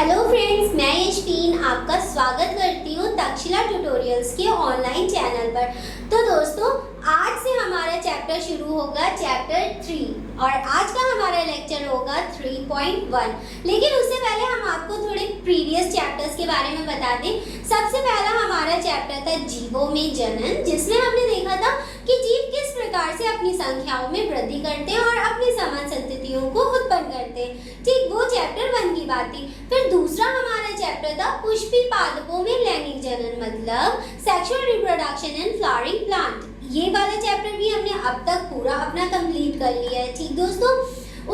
Hello friends, मैं यशवीन आपका स्वागत करती हूँ तक्षशिला ट्यूटोरियल्स के ऑनलाइन चैनल पर। तो दोस्तों, आज से हमारा चैप्टर शुरू होगा चैप्टर 3 और आज का हमारा लेक्चर होगा 3.1। लेकिन उससे पहले हम आपको थोड़े प्रीवियस चैप्टर्स के बारे में बता दें। सबसे पहला हमारा चैप्टर था जीवों में जनन, जिसमें हमने देखा था कि जीव किस प्रकार से अपनी संख्याओं में वृद्धि करते हैं और अपनी समान संततियों को उत्पन्न करते हैं। ठीक, वो चैप्टर 1 की बात थी। फिर दूसरा हमारा चैप्टर था पुष्पी पादपों में लैंगिक जनन, मतलब sexual reproduction in flowering plant. ये वाला चैप्टर भी हमने अब तक पूरा अपना कंप्लीट कर लिया है। ठीक दोस्तों,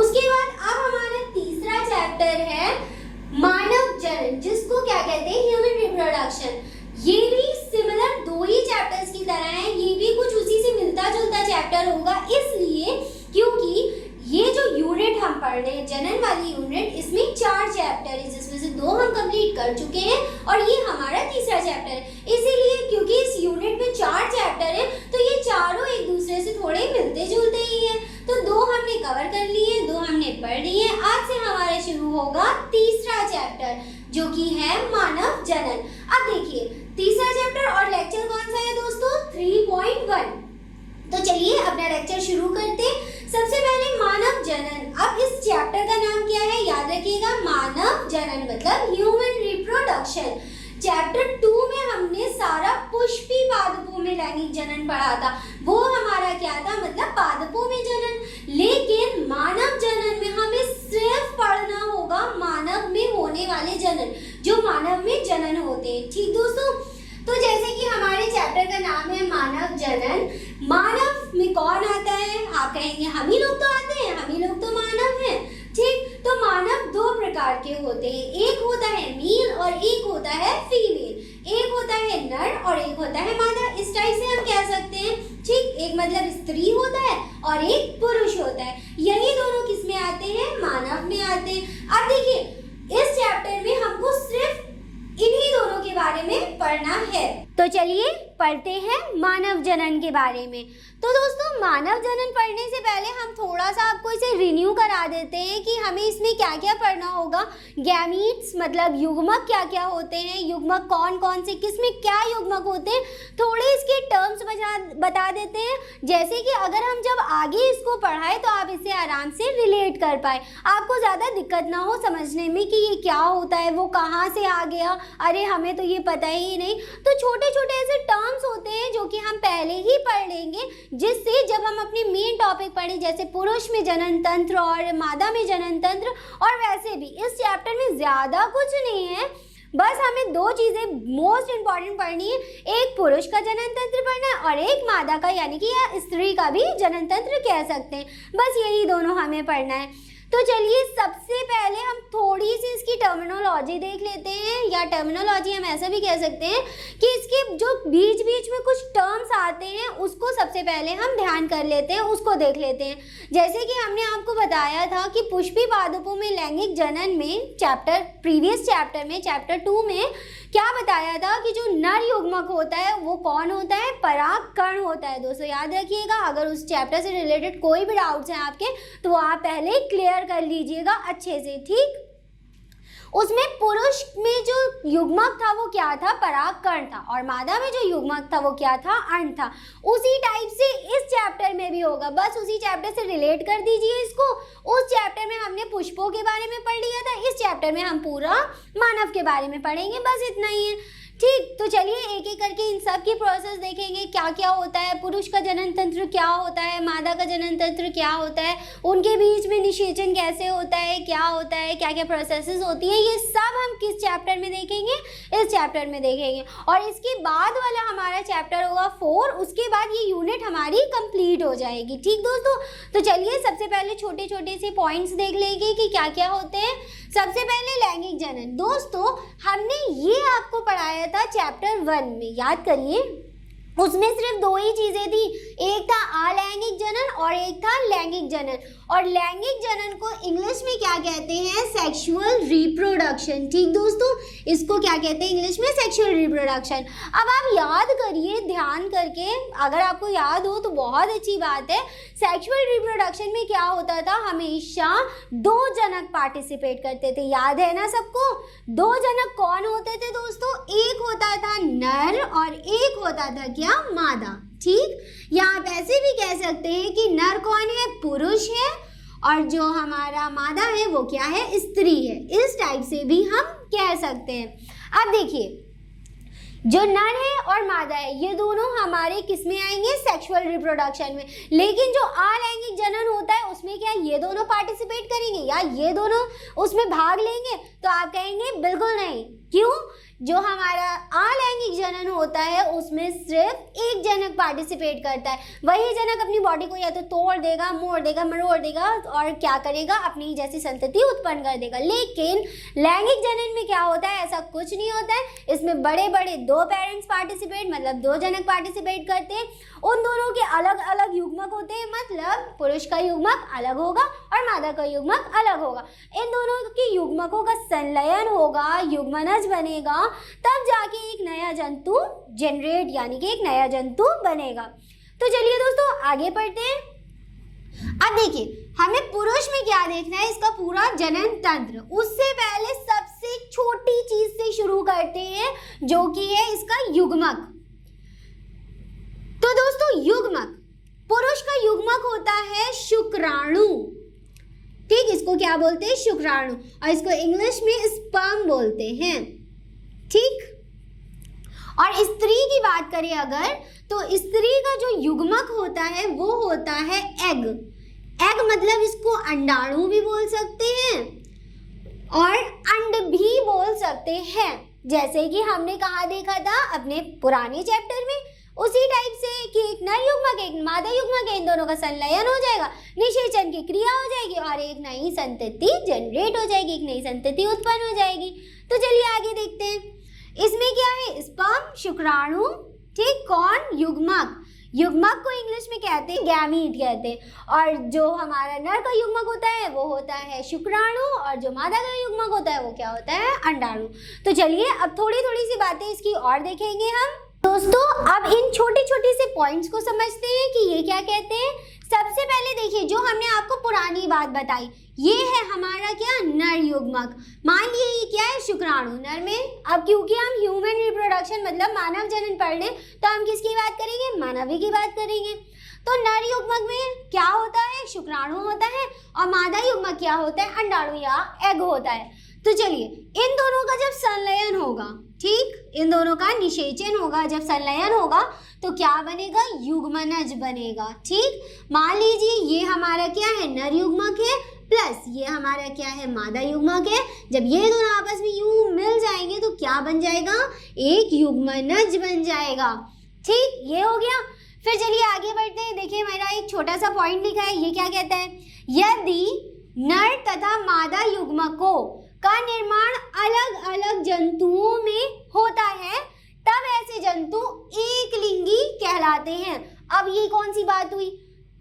उसके बाद अब हमारा तीसरा चैप्टर है मानव जनन, जिसको क्या कहते हैं, ह्यूमन रिप्रोडक्शन। ये भी सिमिलर दो ही चैप्टर्स की तरह है, ये भी कुछ उसी से मिलता जुलता चैप्टर होगा, इसलिए क्योंकि ये जो यूनिट हम पढ़ रहे हैं, जनन वाली यूनिट, इसमें 4 चैप्टर है, जिसमें से 2 हम कंप्लीट कर चुके हैं और ये हमारा तीसरा चैप्टर है। इसीलिए क्योंकि इस यूनिट में 4 चैप्टर है, तो ये चारों एक दूसरे से थोड़े मिलते जुलते ही हैं। तो 2 हमने कवर कर लिए, 2 हमने पढ़ लिए। आज से हमारा शुरू होगा तीसरा चैप्टर, जो कि है मानव जनन। अब देखिए, तीसरा चैप्टर और लेक्चर कौन सा है दोस्तों? 3.1। तो चलिए अपना लेक्चर शुरू करते हैं। सबसे पहले मानव जनन। अब इस चैप्टर का नाम क्या है, याद रखिएगा, मानव जनन मतलब ह्यूमन रिप्रोडक्शन। चैप्टर 2 में हमने सारा पुष्पी पादपों में लैंगिक जनन पढ़ा था, वो हमारा क्या था, मतलब पादपों में जनन। लेकिन मानव जनन में हमें सिर्फ पढ़ना होगा मानव में होने वाले जनन, जो मानव में जनन होते हैं। ठीक दोस्तों, तो जैसे कि हमारे चैप्टर का नाम है मानव जनन, मानव में कौन आता है? आप कहेंगे हम ही लोग तो आते हैं, हम ही लोग तो मानव हैं। ठीक, तो मानव 2 प्रकार के होते हैं, एक होता है मेल और एक होता है फीमेल। एक होता है नर और एक होता है मादा, इस टाइप से हम कह सकते हैं। ठीक, एक मतलब स्त्री होता है और एक पुरुष होता है। यही दोनों किस में आते हैं? मानव में आते हैं। अब देखिए, इस चैप्टर में हमको सिर्फ इन्हीं दोनों के बारे में पढ़ना है। तो चलिए पढ़ते हैं मानव जनन के बारे में। तो दोस्तों, मानव जनन पढ़ने से पहले हम थोड़ा सा आपको इसे रिन्यू करा देते हैं कि हमें इसमें क्या क्या पढ़ना होगा। गैमीट्स मतलब युग्मक क्या क्या होते हैं, युग्मक कौन कौन से, किस में क्या युग्मक होते हैं, थोड़े इसके टर्म्स बता देते हैं, जैसे कि अगर हम जब आगे इसको पढ़ाएं तो आप इसे आराम से रिलेट कर पाए, आपको ज़्यादा दिक्कत ना हो समझने में कि ये क्या होता है, वो कहाँ से आ गया, अरे हमें तो ये पता ही नहीं। तो छोटे छोटे ऐसे टर्म्स होते हैं जो कि हम पहले ही पढ़ लेंगे, जिससे जब हम अपने मेन टॉपिक पढ़ें, जैसे पुरुष में जनन तंत्र और मादा में जनन तंत्र, और वैसे भी इस चैप्टर में ज़्यादा कुछ नहीं है, बस हमें 2 चीज़ें मोस्ट इम्पॉर्टेंट पढ़नी है। एक पुरुष का जनन तंत्र पढ़ना है और एक मादा का, यानी कि या स्त्री का भी जनन तंत्र कह सकते हैं। बस यही दोनों हमें पढ़ना है। तो चलिए सबसे पहले हम थोड़ी सी इसकी टर्मिनोलॉजी देख लेते हैं, या टर्मिनोलॉजी हम ऐसा भी कह सकते हैं कि इसके जो बीच बीच में कुछ टर्म्स आते हैं उसको सबसे पहले हम ध्यान कर लेते हैं, उसको देख लेते हैं। जैसे कि हमने आपको बताया था कि पुष्पी पादपों में लैंगिक जनन में प्रीवियस चैप्टर में, चैप्टर 2 में क्या बताया था कि जो नर युग्मक होता है वो कौन होता है? परागकण होता है। दोस्तों याद रखिएगा, अगर उस चैप्टर से रिलेटेड कोई भी डाउट्स हैं आपके, तो वो आप पहले ही क्लियर कर लीजिएगा अच्छे से। ठीक, उसमें पुरुष में जो युग्मक था वो क्या था? परागकण था, और मादा में जो युग्मक था वो क्या था? अंड था। उसी टाइप से इस चैप्टर में भी होगा, बस उसी चैप्टर से रिलेट कर दीजिए इसको। उस चैप्टर में हमने पुष्पों के बारे में पढ़ लिया था, इस चैप्टर में हम पूरा मानव के बारे में पढ़ेंगे, बस इतना ही है। ठीक, तो चलिए एक एक करके इन सब की प्रोसेस देखेंगे, क्या क्या होता है, पुरुष का जनन तंत्र क्या होता है, मादा का जनन तंत्र क्या होता है, उनके बीच में निषेचन कैसे होता है, क्या होता है, क्या क्या प्रोसेसेस होती है, ये सब हम किस चैप्टर में देखेंगे? इस चैप्टर में देखेंगे। और इसके बाद वाला हमारा चैप्टर होगा 4, उसके बाद ये यूनिट हमारी कंप्लीट हो जाएगी। ठीक दोस्तों, तो चलिए सबसे पहले छोटे छोटे से पॉइंट्स देख लेंगे कि क्या क्या होते हैं। सबसे पहले लैंगिक जनन। दोस्तों, हमने ये आपको पढ़ाया था चैप्टर 1 में, याद करिए, उसमें सिर्फ 2 ही चीजें थी, एक था अलैंगिक जनन और एक था लैंगिक जनन। और लैंगिक जनन को इंग्लिश में क्या कहते हैं? Sexual reproduction. ठीक दोस्तों, इसको क्या कहते हैं इंग्लिश में? Sexual reproduction. अब आप याद करिए ध्यान करके, अगर आपको याद हो तो बहुत अच्छी बात है। सेक्सुअल रिप्रोडक्शन में क्या होता था? हमेशा 2 जनक पार्टिसिपेट करते थे। याद है ना सबको? 2 जनक कौन होते थे दोस्तों? एक होता था नर और एक होता था क्या? मादा। ठीक, या आप ऐसे भी कह सकते हैं कि नर कौन है? पुरुष है, और जो हमारा मादा है वो क्या है? स्त्री है। इस टाइप से भी हम कह सकते हैं। अब देखिए, जो नर है और मादा है ये दोनों हमारे किस में आएंगे? सेक्सुअल रिप्रोडक्शन में। लेकिन जो अलैंगिक जनन होता है उसमें क्या ये दोनों पार्टिसिपेट करेंगे या ये दोनों उसमें भाग लेंगे? तो आप कहेंगे बिल्कुल नहीं। क्यों? जो हमारा अलैंगिक जनन होता है उसमें सिर्फ एक जनक पार्टिसिपेट करता है। वही जनक अपनी बॉडी को या तो तोड़ देगा, मोड़ देगा, मरोड़ देगा और क्या करेगा? अपनी जैसी संतति उत्पन्न कर देगा। लेकिन लैंगिक जनन में क्या होता है? ऐसा कुछ नहीं होता है। इसमें बड़े बड़े 2 पेरेंट्स पार्टिसिपेट, मतलब 2 जनक पार्टिसिपेट करते हैं। उन दोनों के अलग अलग युग्मक होते हैं, मतलब पुरुष का युग्मक अलग होगा और मादा का युग्मक अलग होगा। इन दोनों के युग्मकों का संलयन होगा, युग्मनज बनेगा, तब जाके एक नया जंतु जनरेट यानी कि एक नया जंतु बनेगा। तो चलिए दोस्तों आगे बढ़ते हैं। अब देखिए, हमें पुरुष में क्या देखना है? इसका पूरा जनन तंत्र। उससे पहले सबसे छोटी चीज से शुरू करते हैं जो कि है इसका युग्मक। तो दोस्तों युग्मक, पुरुष का युग्मक होता है शुक्राणु। ठीक, इसको क्या बोलते हैं? शुक्राणु, और इसको इंग्लिश में स्पर्म बोलते हैं। ठीक, और स्त्री की बात करें अगर, तो स्त्री का जो युग्मक होता है वो होता है एग। एग मतलब इसको अंडाणु भी बोल सकते हैं और अंड भी बोल सकते हैं। जैसे कि हमने कहा देखा था अपने पुराने चैप्टर में, उसी टाइप से कि एक नर युग्मक एक मादा युग्मक, इन दोनों का संलयन हो जाएगा, निषेचन की क्रिया हो जाएगी और एक नई संतति जनरेट हो जाएगी, एक नई संतति उत्पन्न हो जाएगी। तो चलिए आगे देखते हैं। इसमें क्या है? स्पर्म, शुक्राणु। ठीक, कौन? युग्मक। युग्मक को इंग्लिश में कहते हैं गैमीट कहते हैं, और जो हमारा नर का युग्मक होता है वो होता है शुक्राणु, और जो मादा का युग्मक होता है वो क्या होता है? अंडाणु। तो चलिए अब थोड़ी थोड़ी सी बातें इसकी और देखेंगे हम। दोस्तों अब इन छोटी छोटी से पॉइंट्स को समझते हैं कि ये क्या कहते हैं। सबसे पहले देखिए, जो हमने आपको पुरानी बात बताई, ये है हमारा क्या? नर युग्मक। मान लिए ये क्या है? शुक्राणु। नर में अब क्योंकि हम ह्यूमन रिप्रोडक्शन मतलब मानव जनन पढ़ लें तो हम किसकी बात करेंगे? मानवी की बात करेंगे। तो नर युग्मक में क्या होता है? शुक्राणु होता है, और मादा युग्मक क्या होता है? अंडाणु या एग होता है। तो चलिए, इन दोनों का जब संलयन होगा, ठीक, इन दोनों का निषेचन होगा, जब संलयन होगा तो क्या बनेगा? युग्मनज बनेगा। ठीक, मान लीजिए ये हमारा क्या है? नर युग्मक है, प्लस ये हमारा क्या है? मादा युग्मक है। जब ये दोनों आपस में यूं मिल जाएंगे तो क्या बन जाएगा? एक युग्मनज बन जाएगा। ठीक, ये हो गया। फिर चलिए आगे बढ़ते हैं। देखिए मेरा एक छोटा सा पॉइंट लिखा है, ये क्या कहता है? यदि नर तथा मादा युग्मकों का निर्माण अलग अलग जंतुओं में होता है तब ऐसे जंतु एक लिंगी कहलाते हैं। अब ये कौन सी बात हुई?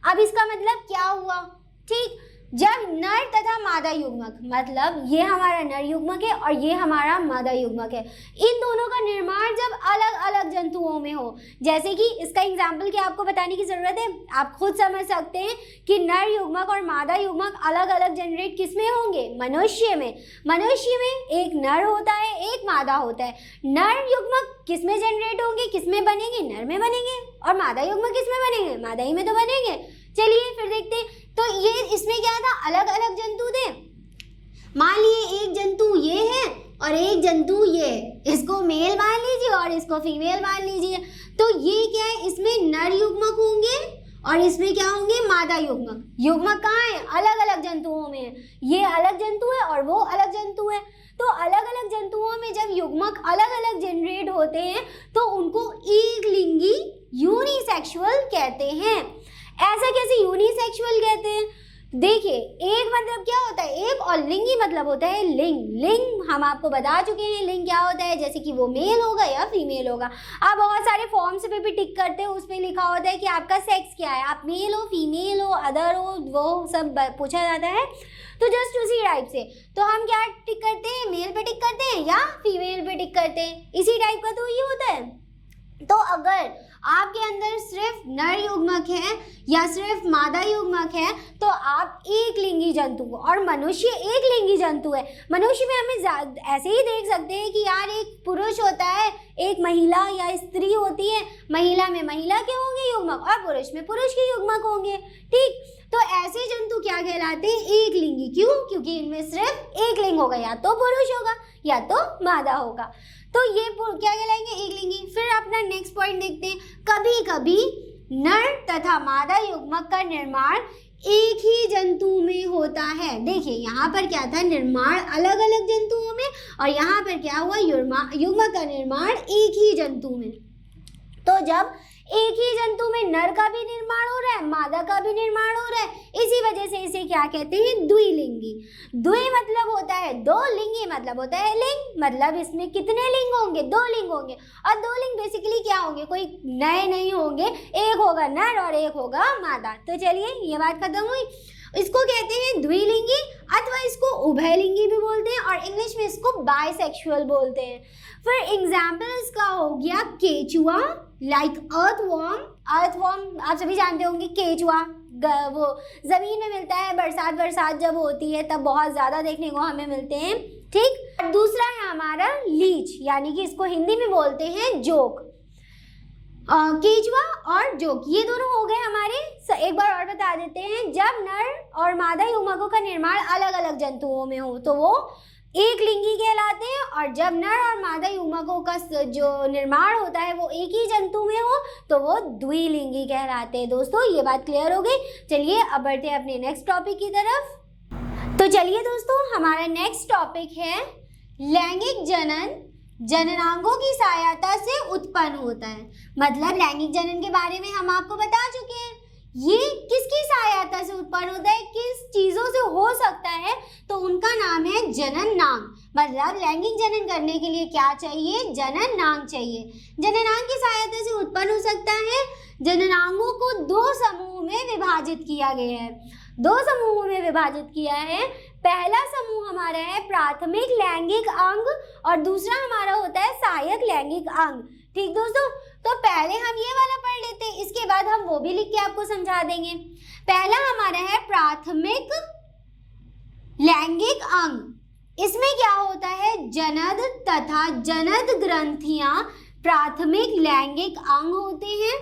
अब इसका मतलब क्या हुआ? ठीक, जब नर तथा मादा युग्मक, मतलब ये हमारा नर युग्मक है और ये हमारा मादा युग्मक है, इन दोनों का निर्माण जब अलग अलग जंतुओं में हो, जैसे कि इसका एग्जाम्पल क्या आपको बताने की जरूरत है? आप खुद समझ सकते हैं कि नर युग्मक और मादा युग्मक अलग अलग जनरेट किस में होंगे? मनुष्य में। मनुष्य में एक नर होता है, एक मादा होता है। नर युग्मक किस में जनरेट होंगे? किस में बनेंगे? नर में बनेंगे। और मादा युग्मक किस में बनेंगे? मादा ही में तो बनेंगे। चलिए फिर देखते हैं। तो ये इसमें क्या था? अलग अलग जंतु थे। मान लिए एक जंतु ये है और एक जंतु ये है, इसको मेल मान लीजिए और इसको फीमेल मान लीजिए। तो ये क्या है? इसमें नर युग्मक होंगे और इसमें क्या होंगे? मादा युग्मक। युग्मक कहाँ है? अलग अलग जंतुओं में है। ये अलग जंतु है और वो अलग जंतु है। तो अलग अलग जंतुओं में जब युग्मक अलग अलग जनरेट होते हैं तो उनको एक लिंगी यूनिसेक्सुअल कहते हैं। ऐसा कैसे यूनिसेक्सुअल कहते हैं? देखिए एक मतलब क्या होता है एक, और लिंगी मतलब होता है लिंग। लिंग हम आपको बता चुके हैं लिंग क्या होता है, जैसे कि वो मेल होगा या फीमेल होगा। आप बहुत सारे फॉर्म्स पे भी टिक करते हो, उस पर लिखा होता है कि आपका सेक्स क्या है, आप मेल हो, फीमेल हो, अदर हो, वो सब पूछा जाता है। तो जस्ट उसी टाइप से तो हम क्या टिक करते हैं, मेल पे टिक करते हैं या फीमेल पे टिक करते हैं, इसी टाइप का तो ये होता है। तो अगर आपके अंदर सिर्फ नर युग्मक है या सिर्फ मादा युग्मक है तो आप एक लिंगी जंतु हो, और मनुष्य एक लिंगी जंतु है। मनुष्य में हमें ऐसे ही देख सकते हैं कि यार एक पुरुष होता है, एक महिला या स्त्री होती है, महिला में महिला के होंगे युग्मक और पुरुष में पुरुष के युग्मक होंगे, ठीक। तो ऐसे जंतु क्या कहलाते हैं, एक लिंगी। क्यों? क्योंकि इनमें सिर्फ एक लिंग होगा, या तो पुरुष होगा या तो मादा होगा। तो ये क्या कहलाएंगे, एक लिंगी। फिर अपना नेक्स्ट पॉइंट देखते हैं। कभी कभी नर तथा मादा युग्मक का निर्माण एक ही जंतु में होता है। देखिए यहाँ पर क्या था, निर्माण अलग अलग जंतुओं में, और यहाँ पर क्या हुआ, युग्मक का निर्माण एक ही जंतु में। तो जब एक ही जंतु में नर का भी निर्माण हो रहा है, मादा का भी निर्माण हो रहा है, इसी वजह से इसे क्या कहते हैं, द्विलिंगी। द्वि मतलब होता है दो, लिंगी मतलब होता है लिंग, मतलब इसमें कितने लिंग होंगे, दो लिंग होंगे। और दो लिंग बेसिकली क्या होंगे, कोई नए नहीं होंगे, एक होगा नर और एक होगा मादा। तो चलिए ये बात खत्म हुई। इसको कहते हैं द्विलिंगी, अथवा इसको उभयलिंगी भी बोलते हैं, और इंग्लिश में इसको बाइसेक्सुअल बोलते हैं। फिर एग्जाम्पल इसका हो गया केचुआ, लाइक अर्थवॉर्म। अर्थवॉर्म आप सभी जानते होंगे, केचुआ वो जमीन में मिलता है, बरसात जब होती है तब बहुत ज़्यादा देखने को हमें मिलते हैं, ठीक। दूसरा है हमारा लीच, यानी कि इसको हिंदी में बोलते हैं जोक। केचुआ और जोक ये दोनों हो गए हमारे। एक बार और बता देते हैं, जब नर और मादा युग्मकों का निर्माण अलग अलग जंतुओं में हो तो वो एक लिंगी कहलाते हैं, और जब नर और मादा युग्मकों का जो निर्माण होता है वो एक ही जंतु में हो तो वो द्विलिंगी कहलाते हैं। दोस्तों ये बात क्लियर हो गई। चलिए अब बढ़ते हैं अपने नेक्स्ट टॉपिक की तरफ। तो चलिए दोस्तों हमारा नेक्स्ट टॉपिक है लैंगिक जनन जननांगों की सहायता से उत्पन्न होता है। मतलब लैंगिक जनन के बारे में हम आपको बता चुके हैं, ये किसकी सहायता से उत्पन्न होता है, किस चीज़ों से हो सकता है, तो उनका नाम है जननांग। मतलब लैंगिक जनन करने के लिए क्या चाहिए, जननांग चाहिए। जननांग की सहायता से उत्पन्न हो सकता है। जननांगों को दो समूह में विभाजित किया गया है, दो समूहों में विभाजित किया है। पहला समूह हमारा है प्राथमिक लैंगिक अंग, और दूसरा हमारा होता है सहायक लैंगिक अंग, ठीक दोस्तों। तो पहले हम ये वाला पढ़ लेते हैं, इसके बाद हम वो भी लिख के आपको समझा देंगे। पहला हमारा है प्राथमिक लैंगिक अंग। इसमें क्या होता है, जनद तथा जनद ग्रंथियां प्राथमिक लैंगिक अंग होते हैं।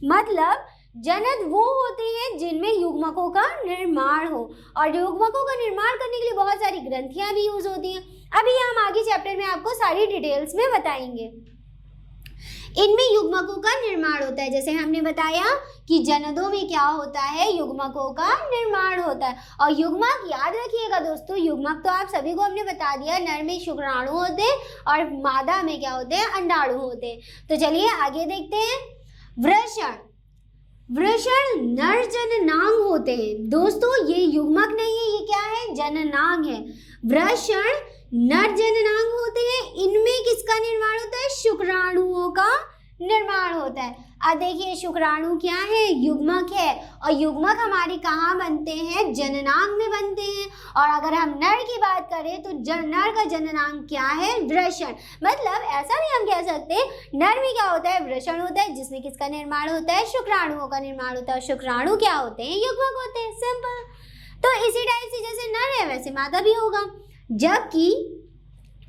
मतलब जनद वो होते हैं जिनमें युग्मकों का निर्माण हो, और युग्मकों का निर्माण करने के लिए बहुत सारी ग्रंथियां भी यूज होती हैं। अभी हम आगे चैप्टर में आपको सारी डिटेल्स में बताएंगे। इनमें युग्मकों का निर्माण होता है, जैसे हमने बताया कि जनदों में क्या होता है, युग्मकों का निर्माण होता है। और युग्मक याद रखिएगा दोस्तों, युग्मक तो आप सभी को हमने बता दिया, नर में शुक्राणु होते हैं और मादा में क्या होते हैं, अंडाणु होते हैं। तो चलिए आगे देखते हैं। वृषण, वृषण नर जननांग होते हैं। दोस्तों ये युग्मक नहीं है, ये क्या है, जननांग है। वृषण नर जननांग होते हैं, इनमें किसका निर्माण होता है, शुक्राणुओं का निर्माण होता है। अब देखिए शुक्राणु क्या है, युग्मक है, और युग्मक हमारे कहाँ बनते हैं, जननांग में बनते हैं। और अगर हम नर की बात करें तो नर का जननांग क्या है, वृषण। मतलब ऐसा भी हम कह सकते हैं, नर में क्या होता है, वृषण होता है, जिसमें किसका निर्माण होता है, शुक्राणुओं का निर्माण होता है। शुक्राणु क्या होते हैं, युग्मक होते हैं, सिंपल। तो इसी टाइप से जैसे नर है वैसे मादा भी होगा। जबकि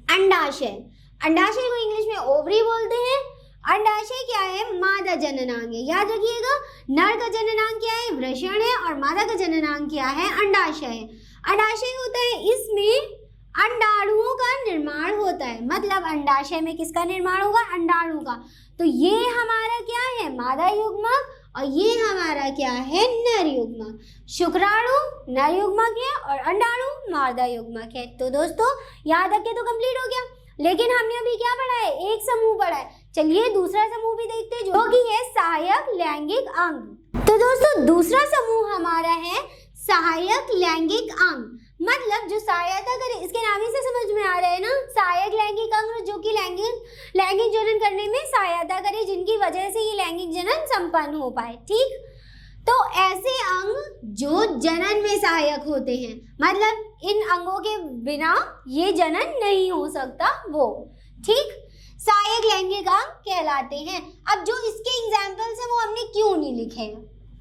अंडाशय, अंडाशय को इंग्लिश में ओवरी बोलते हैं। अंडाशय क्या है, मादा जननांग है। याद रखिएगा, नर का जननांग क्या है, वृषण है, और मादा का जननांग क्या है, अंडाशय है। अंडाशय होता है, इसमें अंडाणुओं का निर्माण होता है। मतलब अंडाशय में किसका निर्माण होगा, अंडाणु का। तो ये हमारा क्या है, मादा युग्मक, और ये हमारा क्या है, नर युग्मक। शुक्राणु नर युग्मक है और अंडाणु मादा युग्मक है। तो दोस्तों याद रखें तो कंप्लीट हो गया। लेकिन हमने अभी क्या पढ़ा है, एक समूह पढ़ा है। चलिए दूसरा समूह भी देखते हैं, जो कि है सहायक लैंगिक अंग। तो दोस्तों दूसरा समूह हमारा है सहायक लैंगिक अंग, मतलब जो सहायता करे, इसके नाम ही से समझ में आ रहा है ना, सहायक लैंगिक अंग जो कि लैंगिक जनन करने में सहायता करे, जिनकी वजह से ये लैंगिक जनन संपन्न हो पाए। ठीक, तो ऐसे अंग जो जनन में सहायक होते हैं, मतलब इन अंगों के बिना ये जनन नहीं हो सकता वो, ठीक, सहायक लैंगिक अंग कहलाते हैं। अब जो इसके एग्जाम्पल्स हैं वो हमने क्यों नहीं लिखे,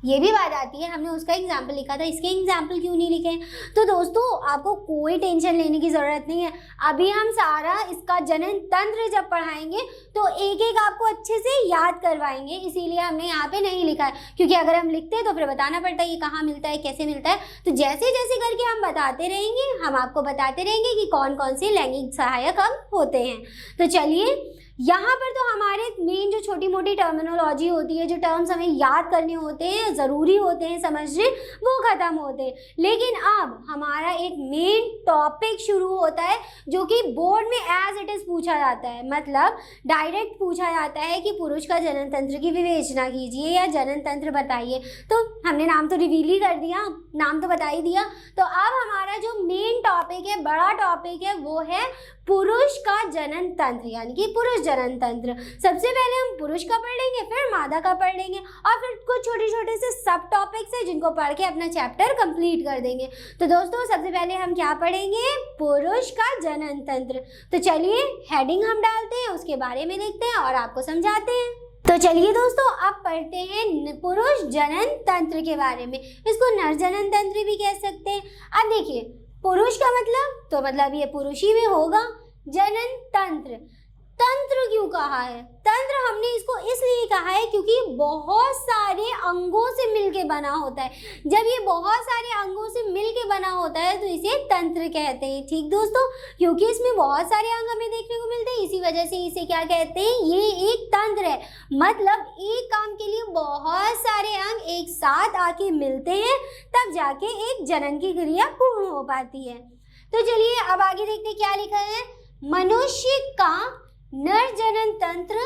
ये भी बात आती है, हमने उसका एग्जाम्पल लिखा था, इसके एग्जाम्पल क्यों नहीं लिखे। तो दोस्तों आपको कोई टेंशन लेने की ज़रूरत नहीं है, अभी हम सारा इसका जनन तंत्र जब पढ़ाएंगे तो एक एक आपको अच्छे से याद करवाएंगे, इसीलिए हमने यहाँ पे नहीं लिखा है, क्योंकि अगर हम लिखते हैं तो फिर बताना पड़ता है ये कहाँ मिलता है, कैसे मिलता है। तो जैसे जैसे करके हम बताते रहेंगे, हम आपको बताते रहेंगे कि कौन कौन से लैंगिक सहायक अंग होते हैं। तो चलिए, यहाँ पर तो हमारे मेन जो छोटी मोटी टर्मिनोलॉजी होती है, जो टर्म्स हमें याद करने होते हैं, ज़रूरी होते हैं समझने, वो ख़त्म होते हैं। लेकिन अब हमारा एक मेन टॉपिक शुरू होता है जो कि बोर्ड में एज इट इज़ पूछा जाता है, मतलब डायरेक्ट पूछा जाता है कि पुरुष का जनन तंत्र की विवेचना कीजिए या जनन तंत्र बताइए। तो हमने नाम तो रिवील ही कर दिया, नाम तो बता ही दिया। तो अब हमारा जो मेन टॉपिक है, बड़ा टॉपिक है, वो है पुरुष का जनन तंत्र, यानी कि पुरुष जनन तंत्र। सबसे पहले हम पुरुष का पढ़ लेंगे, फिर मादा का पढ़ लेंगे, और फिर कुछ छोटे छोटे से सब टॉपिक्स हैं जिनको पढ़ के अपना चैप्टर कंप्लीट कर देंगे। तो दोस्तों सबसे पहले हम क्या पढ़ेंगे, पुरुष का जनन तंत्र। तो चलिए हेडिंग हम डालते हैं, उसके बारे में देखते हैं और आपको समझाते हैं। तो चलिए दोस्तों अब पढ़ते हैं पुरुष जनन तंत्र के बारे में। इसको नर जनन तंत्र भी कह सकते हैं। अब देखिए, पुरुष का मतलब तो मतलब ये पुरुष ही में होगा। जनन तंत्र, तंत्र क्यों कहा है, तंत्र हमने इसको इसलिए कहा है क्योंकि बहुत सारे अंगों से मिलके बना होता है। जब ये बहुत सारे अंगों से मिलके बना होता है तो इसे तंत्र कहते हैं। ठीक दोस्तों, क्योंकि इसमें बहुत सारे अंग हमें देखने को मिलते हैं, इसी वजह से इसे क्या कहते हैं, ये एक तंत्र है। मतलब एक काम के लिए बहुत सारे अंग एक साथ आके मिलते हैं, तब जाके एक जनन की क्रिया पूर्ण हो पाती है। तो चलिए अब आगे देखते हैं क्या लिखा है। मनुष्य का नर जनन तंत्र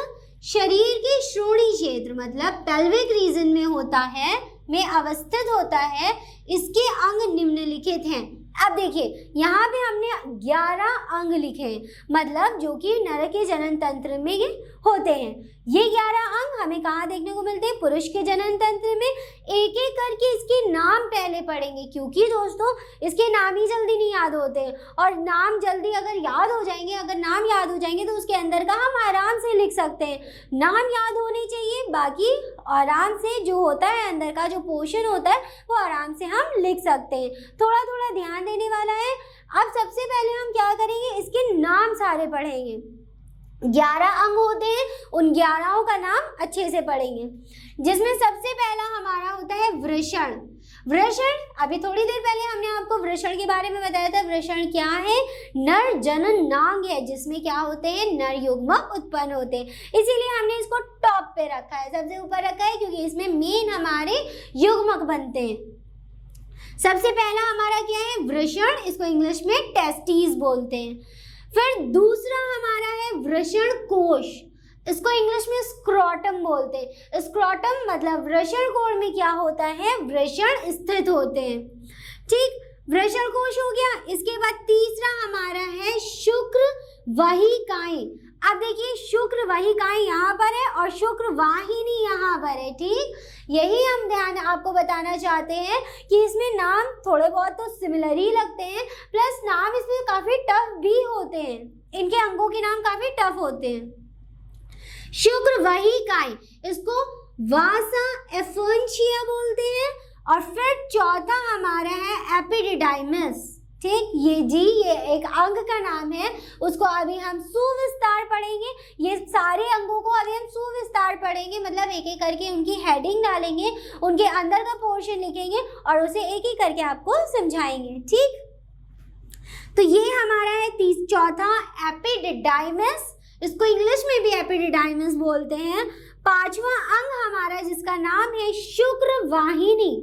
शरीर के श्रोणि क्षेत्र, मतलब पेल्विक रीजन में होता है, में अवस्थित होता है। इसके अंग निम्नलिखित हैं। अब देखिए यहाँ पे हमने 11 अंग लिखे हैं, मतलब जो कि नर के जनन तंत्र में होते हैं। ये 11 अंग हमें कहाँ देखने को मिलते हैं, पुरुष के जनन तंत्र में। एक एक करके इसके नाम पहले पढ़ेंगे, क्योंकि दोस्तों इसके नाम ही जल्दी नहीं याद होते हैं, और नाम जल्दी अगर याद हो जाएंगे, अगर नाम याद हो जाएंगे तो उसके अंदर का हम आराम से लिख सकते हैं। नाम याद होने चाहिए, बाकी आराम से जो होता है अंदर का जो पोर्शन होता है वो आराम से हम लिख सकते हैं। थोड़ा थोड़ा ध्यान देने वाला है। अब सबसे पहले हम क्या करेंगे, इसके नाम सारे पढ़ेंगे। 11 अंग होते हैं, उन 11 का नाम अच्छे से पढ़ेंगे, जिसमें सबसे पहला हमारा होता है वृषण। वृषण, अभी थोड़ी देर पहले हमने आपको वृषण के बारे में बताया था। वृषण क्या है, नर जनन नांग है, जिसमें क्या होते हैं, नर युग्मक उत्पन्न होते हैं। इसीलिए हमने इसको टॉप पे रखा है, सबसे ऊपर रखा है, क्योंकि इसमें मेन हमारे युग्मक बनते हैं। सबसे पहला हमारा क्या है, वृषण, इसको इंग्लिश में टेस्टिस बोलते हैं। फिर दूसरा हमारा है वृषण कोश, इसको इंग्लिश में स्क्रोटम बोलते हैं। स्क्रोटम मतलब वृषण कोश में क्या होता है, वृषण स्थित होते हैं। ठीक, वृषण कोश हो गया। इसके बाद तीसरा हमारा है शुक्र वाहिकाएं। अब देखिए शुक्र वाहिकाएं यहाँ पर है और शुक्र वाहिनी यहाँ पर है। ठीक, यही हम ध्यान आपको बताना चाहते हैं कि इसमें नाम थोड़े बहुत तो सिमिलर ही लगते हैं, प्लस नाम इसमें काफ़ी टफ भी होते हैं, इनके अंगों के नाम काफ़ी टफ होते हैं। शुक्र वाहिकाएं, इसको वासा एफोन्शिया बोलते हैं। और फिर चौथा हमारा है एपिडिडाइमस। ठीक, ये एक अंग का नाम है, उसको अभी हम सुविस्तार पढ़ेंगे। ये सारे अंगों को अभी हम सुविस्तार पढ़ेंगे, मतलब एक एक करके उनकी हेडिंग डालेंगे, उनके अंदर का पोर्शन लिखेंगे और उसे एक एक करके आपको समझाएंगे। ठीक, तो ये हमारा है चौथा एपिडिडाइमस, इसको इंग्लिश में भी एपिडिडाइमस बोलते हैं। पांचवा अंग हमारा जिसका नाम है शुक्र वाहिनी।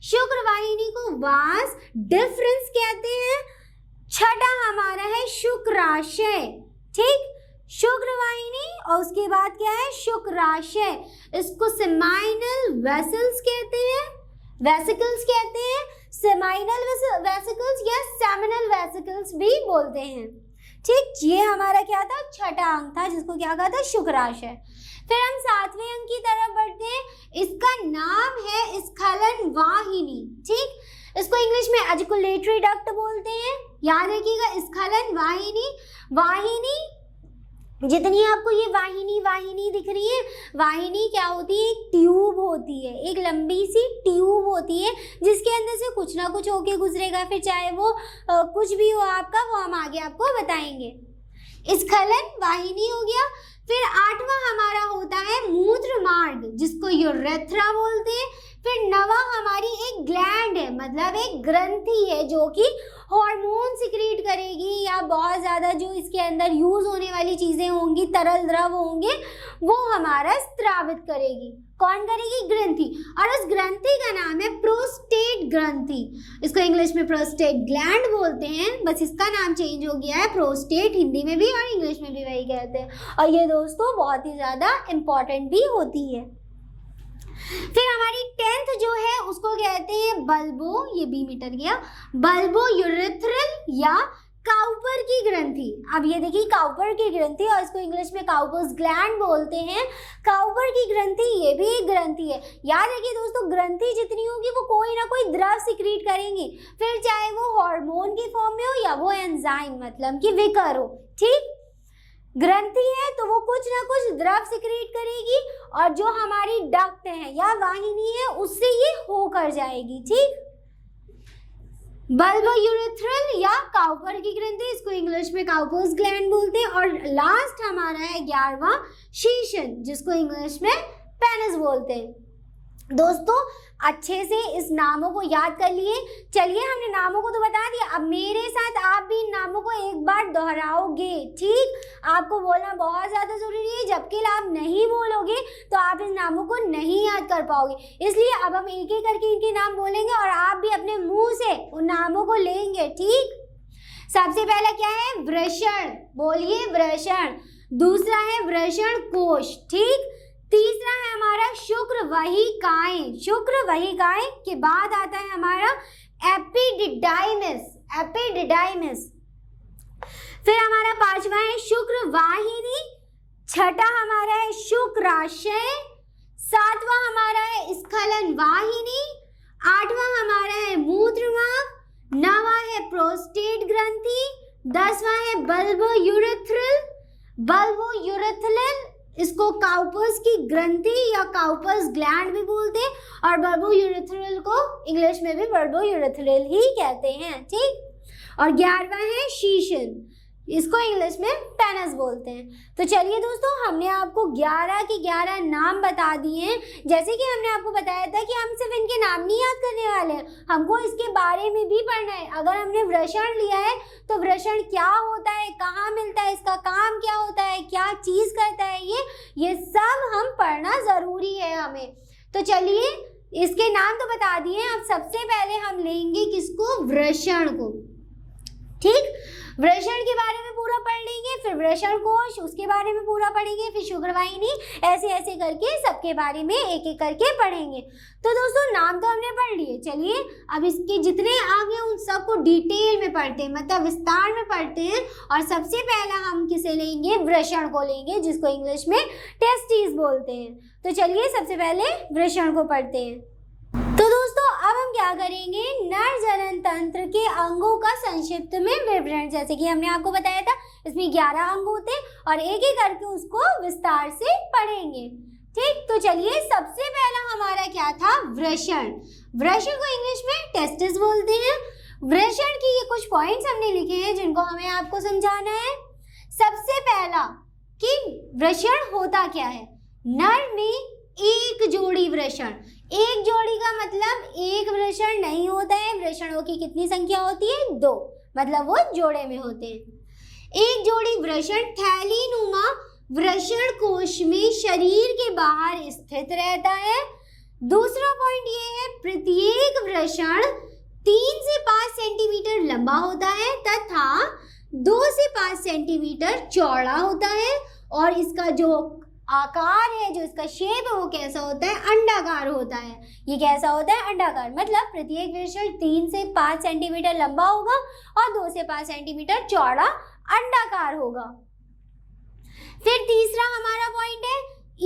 शुक्र वाहिनी को वास डिफरेंस कहते हैं। छठा हमारा है शुक्राशय। ठीक, शुक्र वाहिनी और उसके बाद क्या है, शुक्राशय, इसको सेमाइनल वेसल्स कहते हैं, वेसिकल्स कहते हैं। सेमाइनल वेसिकल्स या सेमिनल वेसिकल्स भी बोलते हैं। ठीक, ये हमारा क्या था, छठा अंक था, जिसको क्या कहा था, शुक्राशय। फिर हम 7वें अंक की तरफ बढ़ते हैं। इसका नाम है स्खलन वाहिनी। ठीक, इसको इंग्लिश में एजिकुलेटरी डक्ट बोलते हैं। याद रखिएगा, स्खलन वाहिनी। वाहिनी जितनी आपको ये वाहिनी दिख रही है, वाहिनी क्या होती है, एक ट्यूब होती है, एक लंबी सी ट्यूब होती है जिसके अंदर से कुछ ना कुछ होके गुजरेगा, फिर चाहे वो कुछ भी हो आपका, वो हम आगे आपको बताएंगे। स्खलन वाहिनी हो गया। फिर 8वां हमारा होता है मूत्र मार्ग, जिसको यूरेथ्रा बोलते हैं। फिर 9वां हमारी एक ग्लैंड है, मतलब एक ग्रंथि है जो कि हार्मोन सिक्रीट करेगी, या बहुत ज़्यादा जो इसके अंदर यूज होने वाली चीज़ें होंगी, तरल द्रव होंगे, वो हमारा स्त्रावित करेगी। कौन करेगी, ग्रंथि। और उस ग्रंथि का नाम है प्रोस्टेट ग्रंथि। इसको इंग्लिश में प्रोस्टेट ग्लैंड बोलते हैं, बस इसका नाम चेंज हो गया है, प्रोस्टेट हिंदी में भी और इंग्लिश में भी वही कहते हैं। और ये दोस्तों बहुत ही ज़्यादा इम्पॉर्टेंट भी होती है। फिर हमारी 10th जो है उसको कहते हैं बल्बो, ये बी मीटर गया, बल्बो यूरेथ्रल या काउपर की ग्रंथि। अब ये देखिए काउपर की ग्रंथि, और इसको इंग्लिश में काउपर्स ग्लैंड बोलते हैं। काउपर की ग्रंथि ये भी एक ग्रंथि है। याद रखिए दोस्तों, ग्रंथि जितनी होगी वो कोई ना कोई द्रव सिक्रीट करेंगी, फिर चाहे वो हार्मोन की फॉर्म में हो या वो एंजाइम मतलब कि विकर हो। ठीक, ग्रंथि है तो वो कुछ ना कुछ द्रव सिक्रीट करेगी, और जो हमारी डक्ट है या वाहिनी है उससे ये होकर जाएगी। ठीक, बल्बो यूरेथ्रल या काउपर की ग्रंथि, इसको इंग्लिश में काउपर्स ग्लैंड बोलते हैं। और लास्ट हमारा है 11वां शीशन, जिसको इंग्लिश में पेनिस बोलते हैं। दोस्तों अच्छे से इस नामों को याद कर लिए। चलिए, हमने नामों को तो बता दिया, अब मेरे साथ आप भी इन नामों को एक बार दोहराओगे। ठीक, आपको बोलना बहुत ज़्यादा ज़रूरी है, जबकि आप नहीं बोलोगे तो आप इन नामों को नहीं याद कर पाओगे। इसलिए अब हम एक एक करके इनके नाम बोलेंगे और आप भी अपने मुंह से उन नामों को लेंगे। ठीक, सबसे पहला क्या है, वृषण, बोलिए वृषण। दूसरा है वृषण कोश। ठीक, तीसरा है हमारा शुक्र वाहिकाएं। शुक्र वाहिकाएं के बाद आता है हमारा एपिडिडाइमिस। एपिडिडाइमिस। फिर हमारा 5वां है शुक्र वाहिनी। छठा हमारा है शुक्राशय। 7वां हमारा है स्खलन वाहिनी। 8वां हमारा है मूत्रमार्ग। 9वां है प्रोस्टेट ग्रंथि। 10वां है बल्बो यूरेथ्रल। बल्बो यूरेथ्रल, इसको काउपर्स की ग्रंथि या काउपर्स ग्लैंड भी बोलते हैं, और बल्बो यूरेथ्रल को इंग्लिश में भी बल्बो यूरेथ्रल ही कहते हैं। ठीक, और 11वां है शीशन, इसको इंग्लिश में पेनिस बोलते हैं। तो चलिए दोस्तों, हमने आपको 11 के 11 नाम बता दिए हैं। जैसे कि हमने आपको बताया था कि हम सिर्फ इनके नाम नहीं याद करने वाले हैं, हमको इसके बारे में भी पढ़ना है। अगर हमने वृषण लिया है तो वृषण क्या होता है, कहाँ मिलता है, इसका काम क्या होता है, क्या चीज़ करता है, ये सब हम पढ़ना ज़रूरी है हमें। तो चलिए, इसके नाम तो बता दिए, अब सबसे पहले हम लेंगे किसको, वृषण को। ठीक, वृषण के बारे में पूरा पढ़ लेंगे, फिर वृषण कोश उसके बारे में पूरा पढ़ेंगे, फिर शुक्रवाहिनी, ऐसे ऐसे करके सबके बारे में एक एक करके पढ़ेंगे। तो दोस्तों नाम तो हमने पढ़ लिए, चलिए अब इसके जितने आगे उन सबको डिटेल में पढ़ते हैं, मतलब विस्तार में पढ़ते हैं। और सबसे पहला हम किसे लेंगे, वृषण को लेंगे, जिसको इंग्लिश में टेस्टिस बोलते हैं। तो चलिए सबसे पहले वृषण को पढ़ते हैं। तो दोस्तों अब हम क्या करेंगे, नर जनन तंत्र के अंगों का संक्षिप्त में विवरण, जैसे कि हमने आपको बताया था इसमें 11 अंग होते हैं और एक एक करके उसको विस्तार से पढ़ेंगे। ठीक, तो चलिए सबसे पहला हमारा क्या था, वृषण। वृषण को इंग्लिश में टेस्टिस बोलते हैं। वृषण की ये कुछ पॉइंट्स हमने लिखे हैं जिनको हमें आपको समझाना है। सबसे पहला कि वृषण होता क्या है, नर में एक जोड़ी वृषण। एक जोड़ी का मतलब एक वृषण नहीं होता है, वृषणों की कितनी संख्या होती है, 2, मतलब वो जोड़े में होते हैं। एक जोड़ी वृषण थैलीनुमा वृषण कोश में शरीर के बाहर स्थित रहता है। दूसरा पॉइंट ये है, प्रत्येक वृषण 3 से 5 सेंटीमीटर लंबा होता है तथा 2 से 5 सेंटीमीटर चौड़ा होता है, और इसका जो आकार है, जो इसका शेप है वो कैसा होता है, अंडाकार होता है। ये कैसा होता है, अंडाकार। मतलब प्रत्येक वृषण 3 से 5 सेंटीमीटर लंबा होगा और 2 से 5 सेंटीमीटर चौड़ा अंडाकार होगा। फिर तीसरा हमारा पॉइंट है,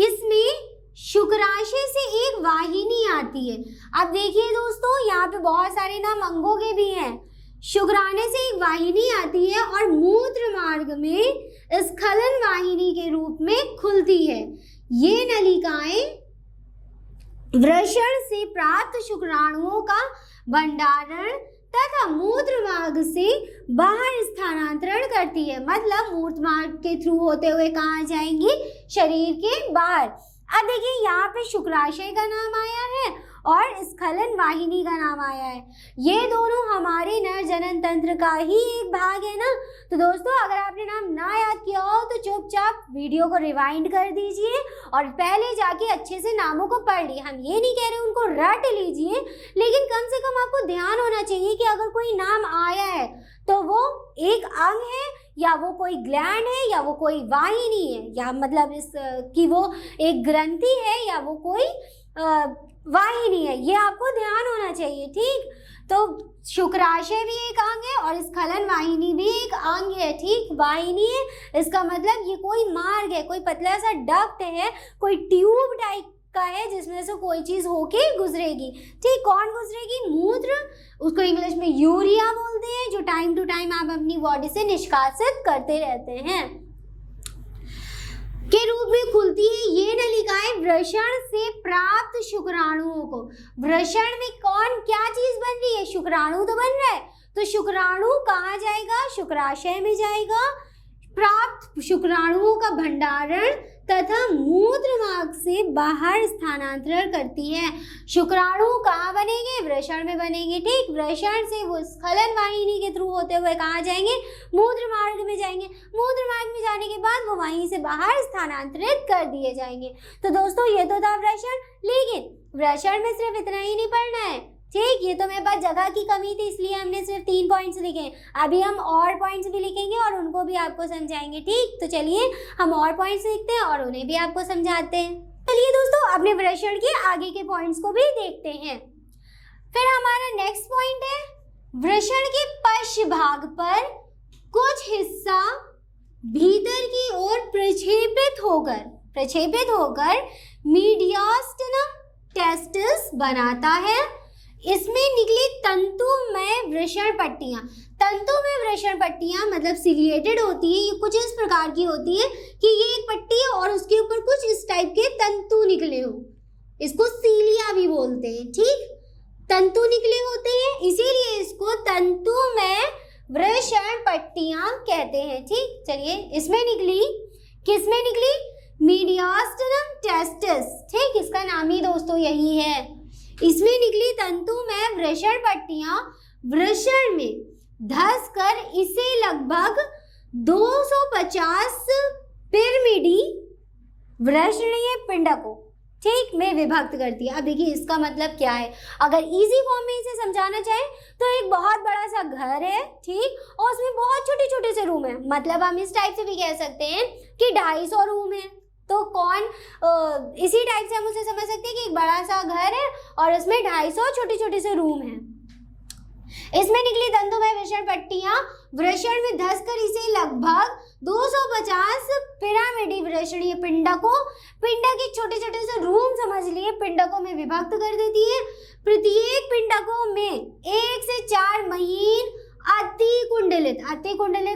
इसमें शुक्राशय से एक वाहिनी आती है। अब देखिए दोस्तों, यहाँ पे बहुत सारे नाम अंगों के भी हैं। शुक्राणु से एक वाहिनी आती है और मूत्र मार्ग में स्खलन वाहिनी के रूप में खुलती है। ये नलिकाएं वृषण से प्राप्त शुक्राणुओं का भंडारण तथा मूत्र मार्ग से बाहर स्थानांतरण करती है। मतलब मूत्र मार्ग के थ्रू होते हुए कहाँ जाएंगी, शरीर के बाहर। अब देखिए, यहाँ पे शुक्राशय का नाम आया है और स्खलन वाहिनी का नाम आया है। ये दोनों हमारे नर जनन तंत्र का ही एक भाग है ना। तो दोस्तों, अगर आपने नाम ना याद किया हो तो चुपचाप वीडियो को रिवाइंड कर दीजिए और पहले जाके अच्छे से नामों को पढ़ लीजिए। हम ये नहीं कह रहे उनको रट लीजिए, लेकिन कम से कम आपको ध्यान होना चाहिए कि अगर कोई नाम आया है तो वो एक अंग है, या वो कोई ग्लैंड है, या वो कोई वाहिनी है, या मतलब इस कि वो एक ग्रंथि है, या वो कोई वाहिनी है। ये आपको ध्यान होना चाहिए, ठीक। तो शुक्राशय भी एक अंग है और स्खलन वाहिनी भी एक अंग है, ठीक। वाहिनी है, इसका मतलब ये कोई मार्ग है, कोई पतला सा डक्ट है, कोई ट्यूब टाइप का है जिसमें से कोई चीज होके गुजरेगी, ठीक। कौन गुजरेगी, मूत्र, उसको इंग्लिश में यूरिया बोलते हैं, जो टाइम टू टाइम आप अपनी बॉडी से निष्कासित करते रहते हैं, के रूप में खुलती है। ये नलिकाएं वृषण से प्राप्त शुक्राणुओं को, वृषण में कौन क्या चीज बन रही है, शुक्राणु तो बन रहा है, तो शुक्राणु कहाँ जाएगा, शुक्राशय में जाएगा। प्राप्त शुक्राणुओं का भंडारण तथा मूत्र मार्ग से बाहर स्थानांतरण करती है। शुक्राणु कहाँ बनेंगे, वृषण में बनेंगे, ठीक। वृषण से वो स्खलन वाहिनी के थ्रू होते हुए कहाँ जाएंगे, मूत्र मार्ग में जाएंगे। मूत्र मार्ग में जाने के बाद वो वहीं से बाहर स्थानांतरित कर दिए जाएंगे। तो दोस्तों, ये तो था वृषण, लेकिन वृषण में सिर्फ इतना ही नहीं पढ़ना है, ठीक। ये तो मेरे पास जगह की कमी थी, इसलिए हमने सिर्फ 3 पॉइंट्स लिखे। अभी हम और पॉइंट्स भी लिखेंगे और उनको भी आपको समझाएंगे, ठीक। तो चलिए हम और पॉइंट्स लिखते हैं और उन्हें भी आपको समझाते हैं। चलिए दोस्तों, अपने वृषण के आगे के पॉइंट्स को भी देखते हैं। फिर हमारा नेक्स्ट पॉइंट है, वृषण के पश्च भाग पर कुछ हिस्सा भीतर की ओर प्रक्षेपित होकर मीडियास्टेनम टेस्टिस बनाता है। इसमें निकली तंतुमय वृषण पट्टियां, तंतुमय वृषण पट्टियां मतलब सिलिएटेड होती है। ये कुछ इस प्रकार की होती है कि ये एक पट्टी है और उसके ऊपर कुछ इस टाइप के तंतु निकले हो, इसको सीलिया भी बोलते हैं, ठीक। तंतु निकले होते हैं, इसीलिए इसको तंतुमय वृषण पट्टियां कहते हैं, ठीक। चलिए, इसमें निकली, किसमें निकली, मीडियास्टेनम टेस्टिस, ठीक। इसका नाम ही दोस्तों यही है। इसमें निकली तंतुमय वृषण पट्टियां वृषण में धस कर इसे लगभग 250 पिरामिडी वृषणीय पिंडकों, ठीक, में विभक्त करती है। अब देखिए इसका मतलब क्या है, अगर इजी फॉर्म में इसे समझाना चाहे तो एक बहुत बड़ा सा घर है, ठीक, और उसमें बहुत छोटे छोटे से रूम है। मतलब हम इस टाइप से भी कह सकते हैं कि 250 रूम है। तो इसी टाइप से हम उसे समझ सकते हैं कि एक बड़ा सा घर है और इसमें 250 छोटे छोटे से रूम हैं। इसमें निकली तंतुमय वृषण पट्टियां वृषण में धंसकर इसे लगभग 250 पिरामिडी वृषणीय पिंडकों, पिंडक के छोटे छोटे से रूम समझ लिए, पिंडकों में विभक्त कर देती है। प्रत्येक पिंडकों में 1 से 4 महीन अति कुंडलित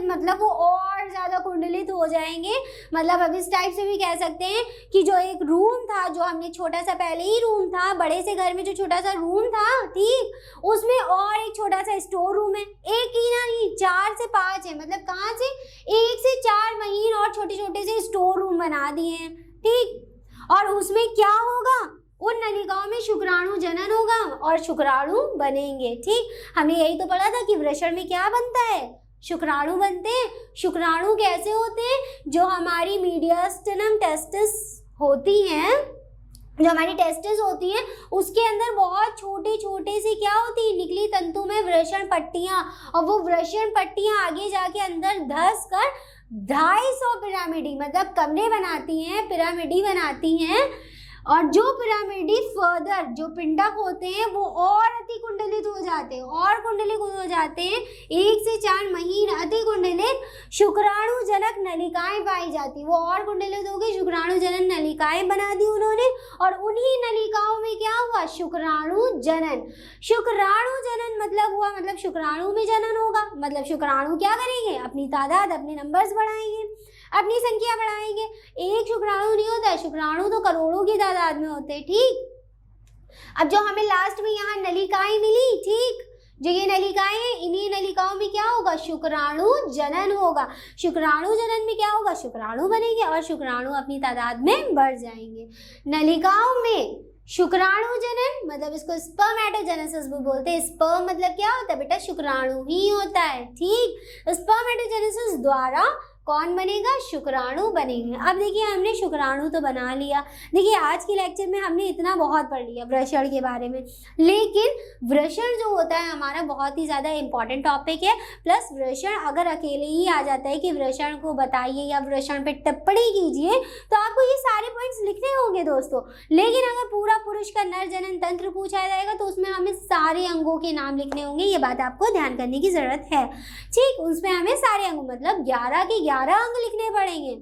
मतलब वो और ज्यादा कुंडलित हो जाएंगे। मतलब अब इस टाइप से भी कह सकते हैं कि जो एक रूम था, जो हमने छोटा सा पहले ही रूम था, बड़े से घर में जो छोटा सा रूम था, ठीक, उसमें और एक छोटा सा स्टोर रूम है। एक ही नहीं, 4 से 5 है। मतलब कहाँ से 1 से 4 महीन और छोटे छोटे से स्टोर रूम बना दिए हैं, ठीक। और उसमें क्या होगा, उन नलिकाओं में शुक्राणु जनन होगा और शुक्राणु बनेंगे, ठीक। हमने यही तो पढ़ा था कि वृषण में क्या बनता है, शुक्राणु बनते हैं। शुक्राणु कैसे होते हैं, जो हमारी मीडियास्टेनम टेस्टिस होती हैं, जो हमारी टेस्टिस होती है, उसके अंदर बहुत छोटे छोटे से क्या होती है, निकली तंतु में वृषण पट्टियां, और वो वृषण पट्टियां आगे जाके अंदर धस कर 250 पिरामिडी मतलब कमरे बनाती हैं, पिरामिडी बनाती हैं। और जो पिरामिडी फर्दर जो पिंडक होते हैं वो और अति कुंडलित हो जाते हैं, और कुंडलित हो जाते हैं। 1 से 4 महीन अति कुंडलित शुक्राणु जनक नलिकाएं पाई जाती, वो और कुंडलित हो गई, शुक्राणु जनक नलिकाएं बना दी उन्होंने। और उन्हीं नलिकाओं में क्या हुआ, शुक्राणु जनन। शुक्राणु जनन मतलब हुआ, मतलब शुक्राणु में जनन होगा, मतलब शुक्राणु क्या करेंगे, अपनी तादाद, अपने नंबर्स बढ़ाएंगे, अपनी संख्या बढ़ाएंगे। एक शुक्राणु नहीं होता है, शुक्राणु तो करोड़ों की तादाद में होते हैं। ठीक, अब जो हमें लास्ट में यहाँ नलिकाएं मिली, ठीक, जो ये नलिकाएं हैं, इन्हीं नलिकाओं में क्या होगा, शुक्राणु जनन होगा। शुक्राणु जनन में क्या होगा, शुक्राणु बनेंगे और शुक्राणु अपनी तादाद में बढ़ जाएंगे। नलिकाओं में शुक्राणु जनन मतलब इसको स्पर्मेटोजेनेसिस भी बोलते हैं। स्पर्म मतलब क्या होता है बेटा, शुक्राणु ही होता है। ठीक, स्पर्मेटोजेनेसिस द्वारा कौन बनेगा, शुक्राणु बनेंगे। अब देखिए हमने शुक्राणु तो बना लिया। देखिए आज के लेक्चर में हमने इतना बहुत पढ़ लिया वृषण के बारे में, लेकिन वृषण जो होता है हमारा बहुत ही ज़्यादा इंपॉर्टेंट टॉपिक है। प्लस वृषण अगर अकेले ही आ जाता है कि वृषण को बताइए या वृषण पे टिप्पणी कीजिए तो आपको ये सारे पॉइंट्स लिखने होंगे दोस्तों। लेकिन अगर पूरा पुरुष का नर जनन तंत्र पूछा जाएगा तो उसमें हमें सारे अंगों के नाम लिखने होंगे, ये बात आपको ध्यान करने की जरूरत है। ठीक, उसमें हमें सारे अंग मतलब 11 के 11 अंग लिखने पड़ेंगे,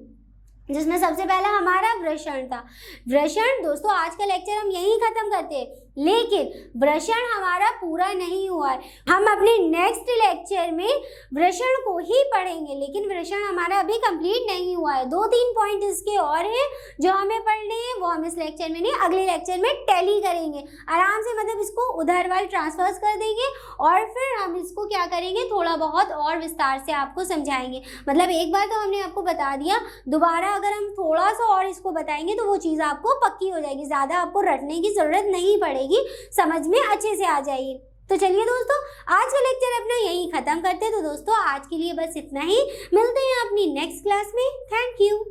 जिसमें सबसे पहला हमारा वृषण था। वृषण दोस्तों आज का लेक्चर हम यहीं खत्म करते हैं, लेकिन वृषण हमारा पूरा नहीं हुआ है। हम अपने नेक्स्ट लेक्चर में वृषण को ही पढ़ेंगे, लेकिन वृषण हमारा अभी कंप्लीट नहीं हुआ है। 2-3 पॉइंट इसके और हैं जो हमें पढ़ने हैं, वो हम इस लेक्चर में नहीं अगले लेक्चर में टैली करेंगे आराम से, मतलब इसको उधर वाल ट्रांसफर्स कर देंगे और फिर हम इसको क्या करेंगे, थोड़ा बहुत और विस्तार से आपको समझाएंगे। मतलब एक बार तो हमने आपको बता दिया, दोबारा अगर हम थोड़ा सा और इसको बताएंगे तो वो चीज़ आपको पक्की हो जाएगी, ज़्यादा आपको रटने की ज़रूरत नहीं पड़ेगी, समझ में अच्छे से आ जाएगी। तो चलिए दोस्तों आज का लेक्चर अपना यहीं ख़त्म करते हैं। तो दोस्तों आज के लिए बस इतना ही, मिलते हैं अपनी नेक्स्ट क्लास में। Thank you.